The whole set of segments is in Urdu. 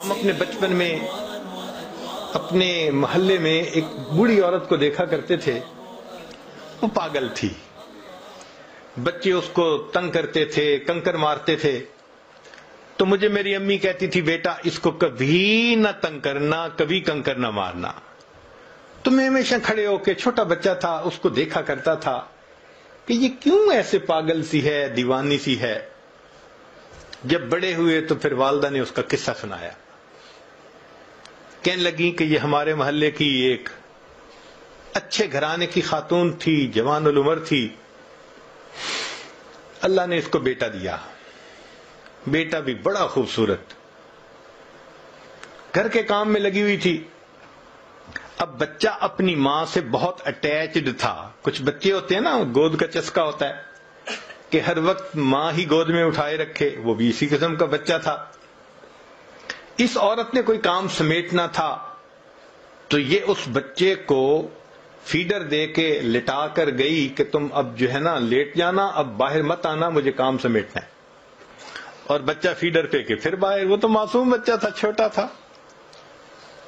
ہم اپنے بچپن میں اپنے محلے میں ایک بوڑھی عورت کو دیکھا کرتے تھے، وہ پاگل تھی، بچے اس کو تنگ کرتے تھے، کنکر مارتے تھے، تو مجھے میری امی کہتی تھی بیٹا اس کو کبھی نہ تنگ کرنا، کبھی کنکر نہ مارنا۔ تو میں ہمیشہ کھڑے ہو کے، چھوٹا بچہ تھا، اس کو دیکھا کرتا تھا کہ یہ کیوں ایسے پاگل سی ہے، دیوانی سی ہے۔ جب بڑے ہوئے تو پھر والدہ نے اس کا قصہ سنایا، کہنے لگی کہ یہ ہمارے محلے کی ایک اچھے گھرانے کی خاتون تھی، جوان العمر تھی، اللہ نے اس کو بیٹا دیا، بیٹا بھی بڑا خوبصورت، گھر کے کام میں لگی ہوئی تھی۔ اب بچہ اپنی ماں سے بہت اٹیچڈ تھا، کچھ بچے ہوتے ہیں نا، گود کا چسکا ہوتا ہے کہ ہر وقت ماں ہی گود میں اٹھائے رکھے، وہ بھی اسی قسم کا بچہ تھا۔ اس عورت نے کوئی کام سمیٹنا تھا تو یہ اس بچے کو فیڈر دے کے لٹا کر گئی کہ تم اب جو ہے نا لیٹ جانا، اب باہر مت آنا، مجھے کام سمیٹنا ہے۔ اور بچہ فیڈر پہ کے پھر باہر، وہ تو معصوم بچہ تھا، چھوٹا تھا۔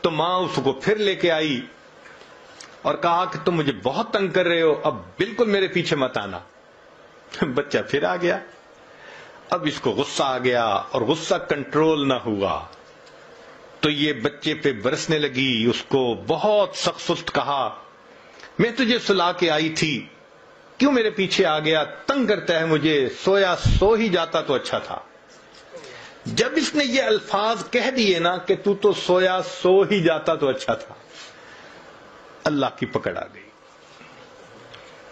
تو ماں اس کو پھر لے کے آئی اور کہا کہ تم مجھے بہت تنگ کر رہے ہو، اب بالکل میرے پیچھے مت آنا۔ بچہ پھر آ گیا، اب اس کو غصہ آ گیا اور غصہ کنٹرول نہ ہوا تو یہ بچے پہ برسنے لگی، اس کو بہت سخت سخت کہا، میں تجھے سلا کے آئی تھی، کیوں میرے پیچھے آ گیا، تنگ کرتا ہے مجھے، سویا سو ہی جاتا تو اچھا تھا۔ جب اس نے یہ الفاظ کہہ دیے نا کہ تو سویا سو ہی جاتا تو اچھا تھا، اللہ کی پکڑ آ گئی۔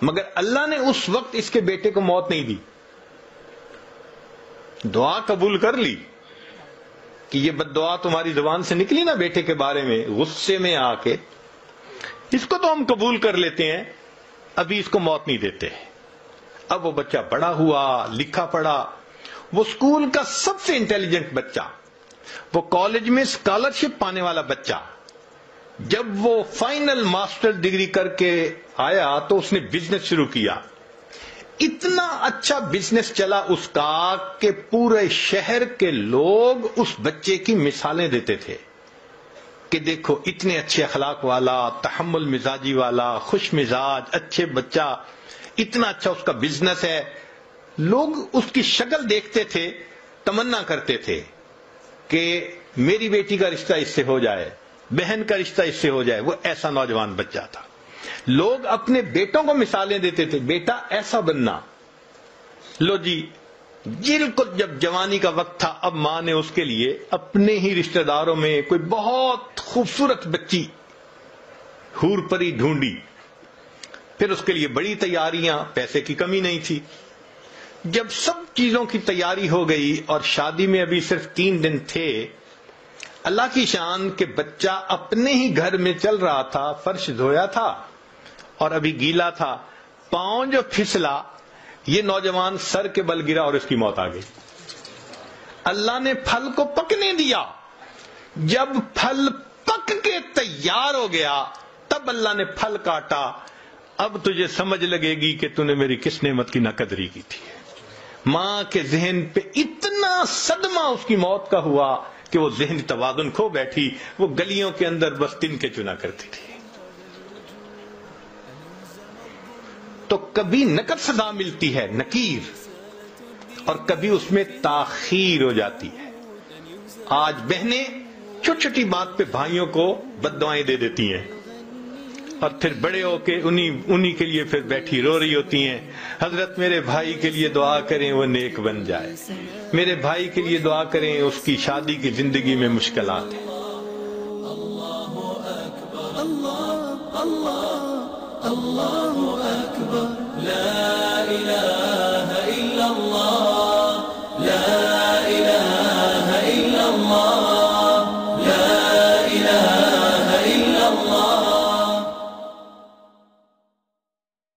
مگر اللہ نے اس وقت اس کے بیٹے کو موت نہیں دی، دعا قبول کر لی کہ یہ بد دعا تمہاری زبان سے نکلی نا بیٹے کے بارے میں، غصے میں آ کے، اس کو تو ہم قبول کر لیتے ہیں، ابھی اس کو موت نہیں دیتے۔ اب وہ بچہ بڑا ہوا، لکھا پڑھا، وہ اسکول کا سب سے انٹیلیجنٹ بچہ، وہ کالج میں اسکالرشپ پانے والا بچہ۔ جب وہ فائنل ماسٹر ڈگری کر کے آیا تو اس نے بزنس شروع کیا، اتنا اچھا بزنس چلا اس کا کہ پورے شہر کے لوگ اس بچے کی مثالیں دیتے تھے کہ دیکھو اتنے اچھے اخلاق والا، تحمل مزاجی والا، خوش مزاج، اچھے بچہ، اتنا اچھا اس کا بزنس ہے۔ لوگ اس کی شکل دیکھتے تھے، تمنا کرتے تھے کہ میری بیٹی کا رشتہ اس سے ہو جائے، بہن کا رشتہ اس سے ہو جائے۔ وہ ایسا نوجوان بچہ تھا۔ لوگ اپنے بیٹوں کو مثالیں دیتے تھے، بیٹا ایسا بننا۔ لو جی، بالکل جب جوانی کا وقت تھا، اب ماں نے اس کے لیے اپنے ہی رشتہ داروں میں کوئی بہت خوبصورت بچی حور پری ڈھونڈی، پھر اس کے لیے بڑی تیاریاں، پیسے کی کمی نہیں تھی۔ جب سب چیزوں کی تیاری ہو گئی اور شادی میں ابھی صرف 3 دن تھے، اللہ کی شان کہ بچہ اپنے ہی گھر میں چل رہا تھا، فرش دھویا تھا اور ابھی گیلا تھا، پاؤں جو پھسلا، یہ نوجوان سر کے بل گرا اور اس کی موت آ گئی۔ اللہ نے پھل کو پکنے دیا، جب پھل پک کے تیار ہو گیا تب اللہ نے پھل کاٹا۔ اب تجھے سمجھ لگے گی کہ تو نے میری کس نعمت کی ناقدری کی تھی۔ ماں کے ذہن پہ اتنا صدمہ اس کی موت کا ہوا کہ وہ ذہنی توازن کھو بیٹھی، وہ گلیوں کے اندر بس تن کے چنا کرتی تھی۔ تو کبھی نقد صدا ملتی ہے، نکیر، اور کبھی اس میں تاخیر ہو جاتی ہے۔ آج بہنیں چھوٹی چھوٹی بات پہ بھائیوں کو بد دعائیں دے دیتی ہیں اور پھر بڑے ہو کے انہی کے لیے پھر بیٹھی رو رہی ہوتی ہیں، حضرت میرے بھائی کے لیے دعا کریں وہ نیک بن جائے، میرے بھائی کے لیے دعا کریں اس کی شادی کی زندگی میں مشکلات ہیں۔ اللہ اکبر، لا الہ الا اللہ۔